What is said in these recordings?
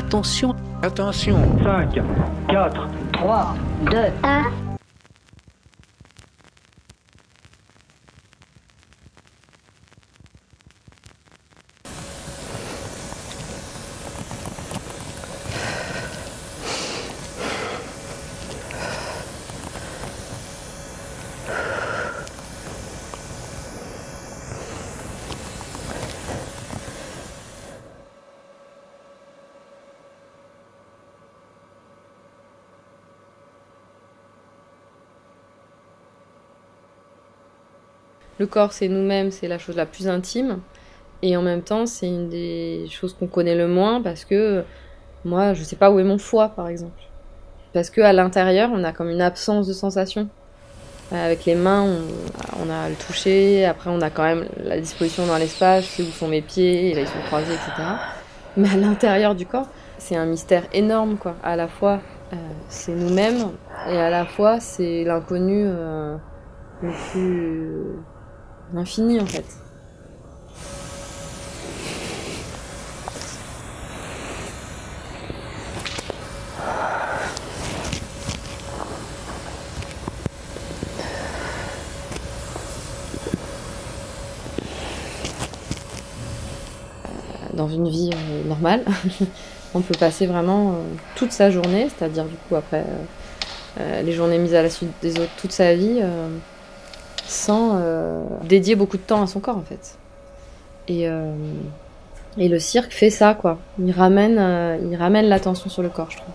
Attention, attention. 5, 4, 3, 2, 1. Le corps, c'est nous-mêmes, c'est la chose la plus intime. Et en même temps, c'est une des choses qu'on connaît le moins parce que moi, je sais pas où est mon foie, par exemple. Parce qu'à l'intérieur, on a comme une absence de sensation. Avec les mains, on a le toucher, après on a quand même la disposition dans l'espace, je sais où sont mes pieds, et là ils sont croisés, etc. Mais à l'intérieur du corps, c'est un mystère énorme, quoi. À la fois, c'est nous-mêmes, et à la fois, c'est l'inconnu le plus... l'infini, en fait. Dans une vie normale, on peut passer vraiment toute sa journée, c'est-à-dire du coup après les journées mises à la suite des autres, toute sa vie, sans dédier beaucoup de temps à son corps en fait. Et le cirque fait ça, quoi. Il ramène l'attention sur le corps, je trouve.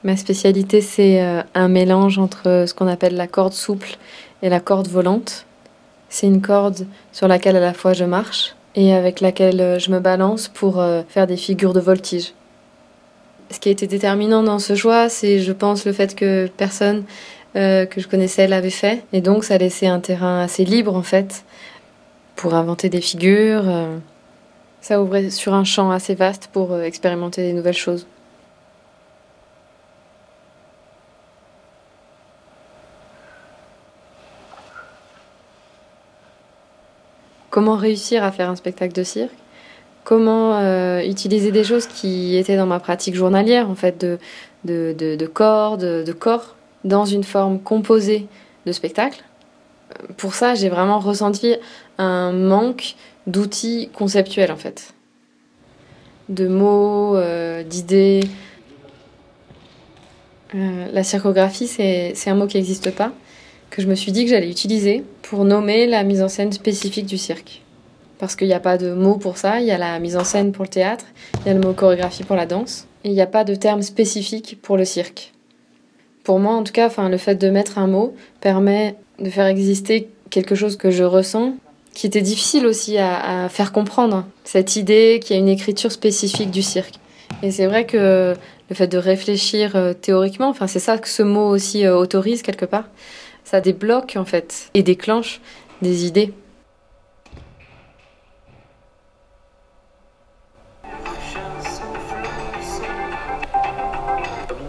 Ma spécialité, c'est un mélange entre ce qu'on appelle la corde souple et la corde volante. C'est une corde sur laquelle à la fois je marche et avec laquelle je me balance pour faire des figures de voltige. Ce qui a été déterminant dans ce choix, c'est, je pense, le fait que personne que je connaissais l'avait fait. Et donc, ça laissait un terrain assez libre, en fait, pour inventer des figures. Ça ouvrait sur un champ assez vaste pour expérimenter des nouvelles choses. Comment réussir à faire un spectacle de cirque? Comment utiliser des choses qui étaient dans ma pratique journalière, en fait, de cordes, de corps, dans une forme composée de spectacle. Pour ça, j'ai vraiment ressenti un manque d'outils conceptuels, en fait. De mots, d'idées. La circographie, c'est un mot qui n'existe pas, que je me suis dit que j'allais utiliser pour nommer la mise en scène spécifique du cirque. Parce qu'il n'y a pas de mot pour ça, il y a la mise en scène pour le théâtre, il y a le mot chorégraphie pour la danse, et il n'y a pas de terme spécifique pour le cirque. Pour moi, en tout cas, le fait de mettre un mot permet de faire exister quelque chose que je ressens, qui était difficile aussi à faire comprendre, cette idée qu'il y a une écriture spécifique du cirque. Et c'est vrai que le fait de réfléchir théoriquement, c'est ça que ce mot aussi autorise quelque part, ça débloque en fait, et déclenche des idées.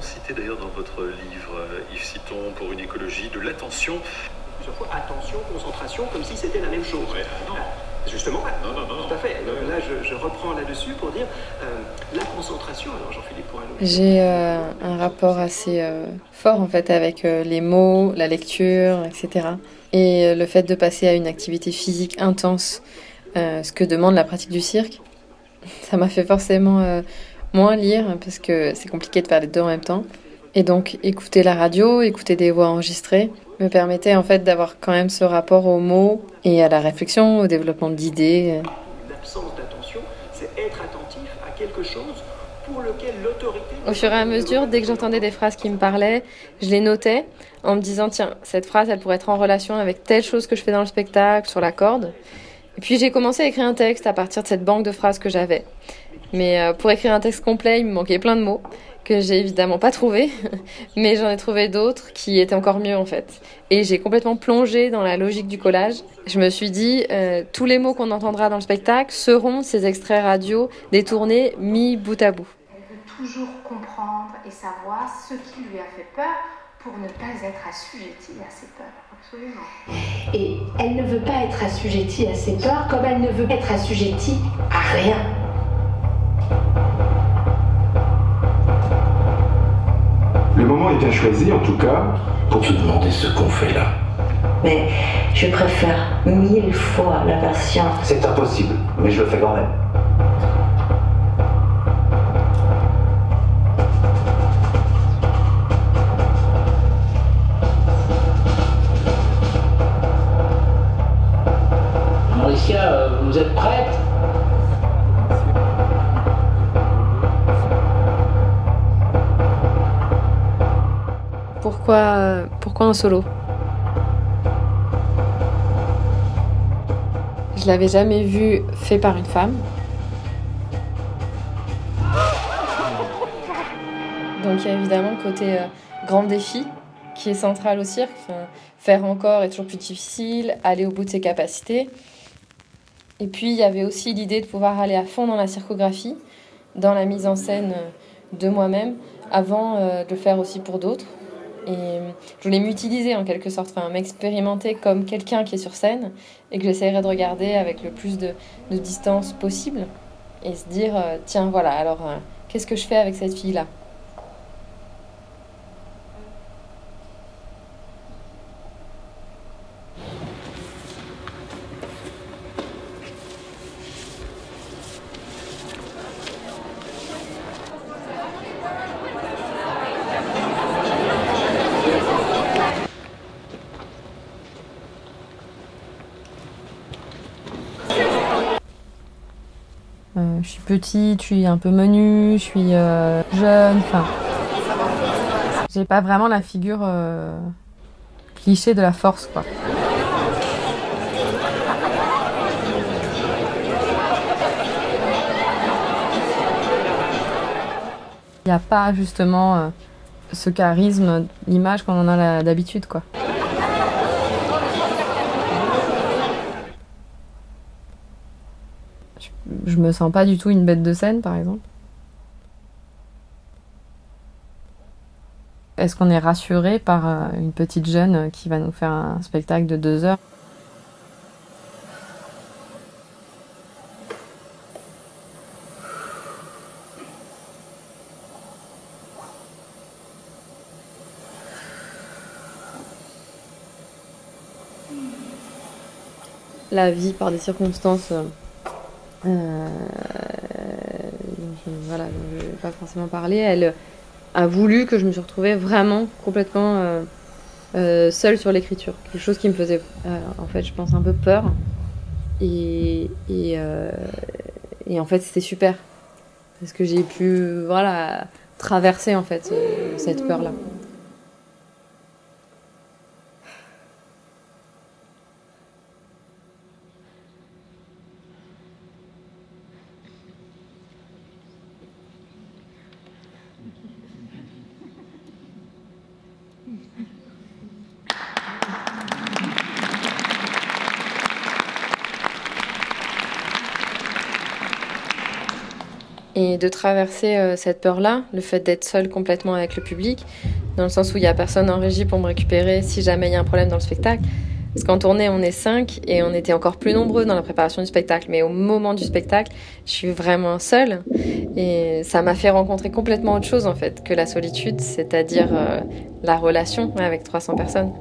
Cité d'ailleurs dans votre livre, Yves Citon, pour une écologie de l'attention. Plusieurs fois, attention, concentration, comme si c'était la même chose. Ouais, non. Justement, non. Tout à fait. Là, je reprends là-dessus pour dire la concentration. Alors, Jean-Philippe Poirot. J'ai un rapport assez fort en fait avec les mots, la lecture, etc. Et le fait de passer à une activité physique intense, ce que demande la pratique du cirque, ça m'a fait forcément moins lire parce que c'est compliqué de faire les deux en même temps. Et donc écouter la radio, écouter des voix enregistrées me permettait en fait d'avoir quand même ce rapport aux mots et à la réflexion, au développement d'idées. L'absence d'attention, c'est être attentif à quelque chose pour lequel l'autorité... Au fur et à mesure, dès que j'entendais des phrases qui me parlaient, je les notais en me disant tiens, cette phrase elle pourrait être en relation avec telle chose que je fais dans le spectacle, sur la corde. Et puis j'ai commencé à écrire un texte à partir de cette banque de phrases que j'avais. Mais pour écrire un texte complet, il me manquait plein de mots que j'ai évidemment pas trouvé, mais j'en ai trouvé d'autres qui étaient encore mieux en fait. Et j'ai complètement plongé dans la logique du collage. Je me suis dit, tous les mots qu'on entendra dans le spectacle seront ces extraits radio détournés, mis bout à bout. Elle veut toujours comprendre et savoir ce qui lui a fait peur pour ne pas être assujettie à ses peurs. Absolument. Et elle ne veut pas être assujettie à ses peurs comme elle ne veut être assujettie à rien. Le moment est bien choisi, en tout cas, pour se demander ce qu'on fait là. Mais je préfère 1000 fois la patience. C'est impossible, mais je le fais quand même. Mauricia, vous êtes prête ? Pourquoi en solo? Je l'avais jamais vu fait par une femme. Donc il y a évidemment le côté grand défi qui est central au cirque. Enfin, faire encore est toujours plus difficile, aller au bout de ses capacités. Et puis il y avait aussi l'idée de pouvoir aller à fond dans la circographie, dans la mise en scène de moi-même, avant de le faire aussi pour d'autres. Et je voulais m'utiliser en quelque sorte, enfin, m'expérimenter comme quelqu'un qui est sur scène et que j'essaierais de regarder avec le plus de distance possible et se dire, tiens voilà, alors qu'est-ce que je fais avec cette fille-là ? Je suis petite, je suis un peu menue, je suis jeune, enfin... J'ai pas vraiment la figure cliché de la force, quoi. Il n'y a pas justement ce charisme, l'image qu'on en a d'habitude, quoi. Je me sens pas du tout une bête de scène, par exemple. Est-ce qu'on est rassuré par une petite jeune qui va nous faire un spectacle de 2 heures ? La vie par des circonstances... voilà, je ne vais pas forcément parler. Elle a voulu que je me suis retrouvée vraiment complètement seule sur l'écriture. Quelque chose qui me faisait, en fait, je pense, un peu peur. Et en fait, c'était super. Parce que j'ai pu, voilà, traverser, en fait, cette peur-là. Et de traverser cette peur-là, le fait d'être seule complètement avec le public, dans le sens où il n'y a personne en régie pour me récupérer si jamais il y a un problème dans le spectacle. Parce qu'en tournée, on est 5 et on était encore plus nombreux dans la préparation du spectacle. Mais au moment du spectacle, je suis vraiment seule. Et ça m'a fait rencontrer complètement autre chose, en fait, que la solitude, c'est-à-dire la relation avec 300 personnes.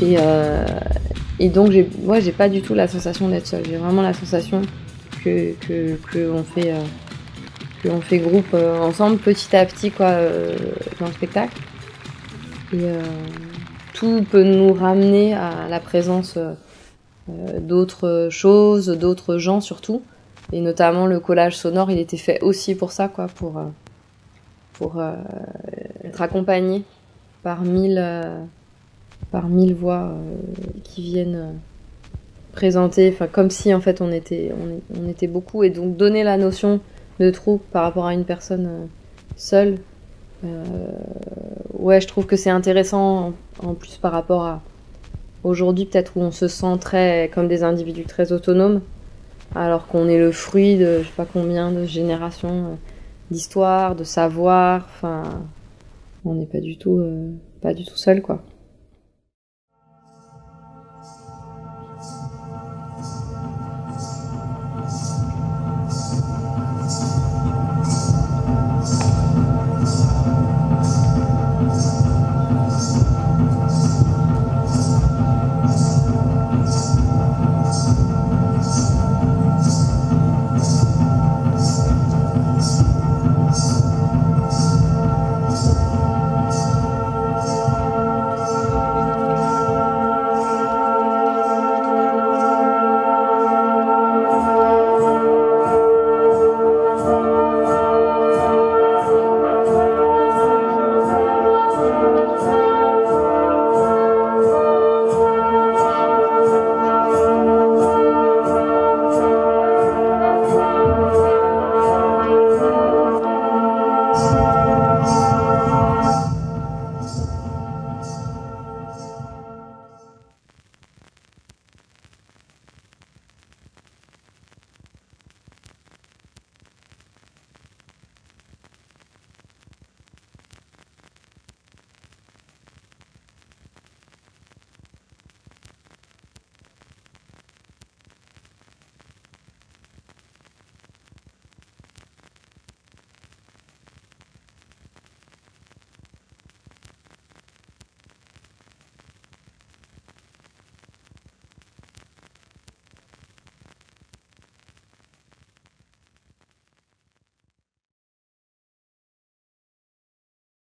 Et donc j'ai pas du tout la sensation d'être seule. J'ai vraiment la sensation que on fait groupe ensemble petit à petit quoi dans le spectacle. Et tout peut nous ramener à la présence d'autres choses, d'autres gens surtout. Et notamment le collage sonore, il était fait aussi pour ça, quoi, pour être accompagné par 1000 voix qui viennent présenter, enfin comme si en fait on était beaucoup, et donc donner la notion de troupe par rapport à une personne seule. Ouais, je trouve que c'est intéressant en plus par rapport à aujourd'hui peut-être où on se sent très comme des individus très autonomes, alors qu'on est le fruit de je sais pas combien de générations d'histoire, de savoir. Enfin, on n'est pas du tout seul quoi.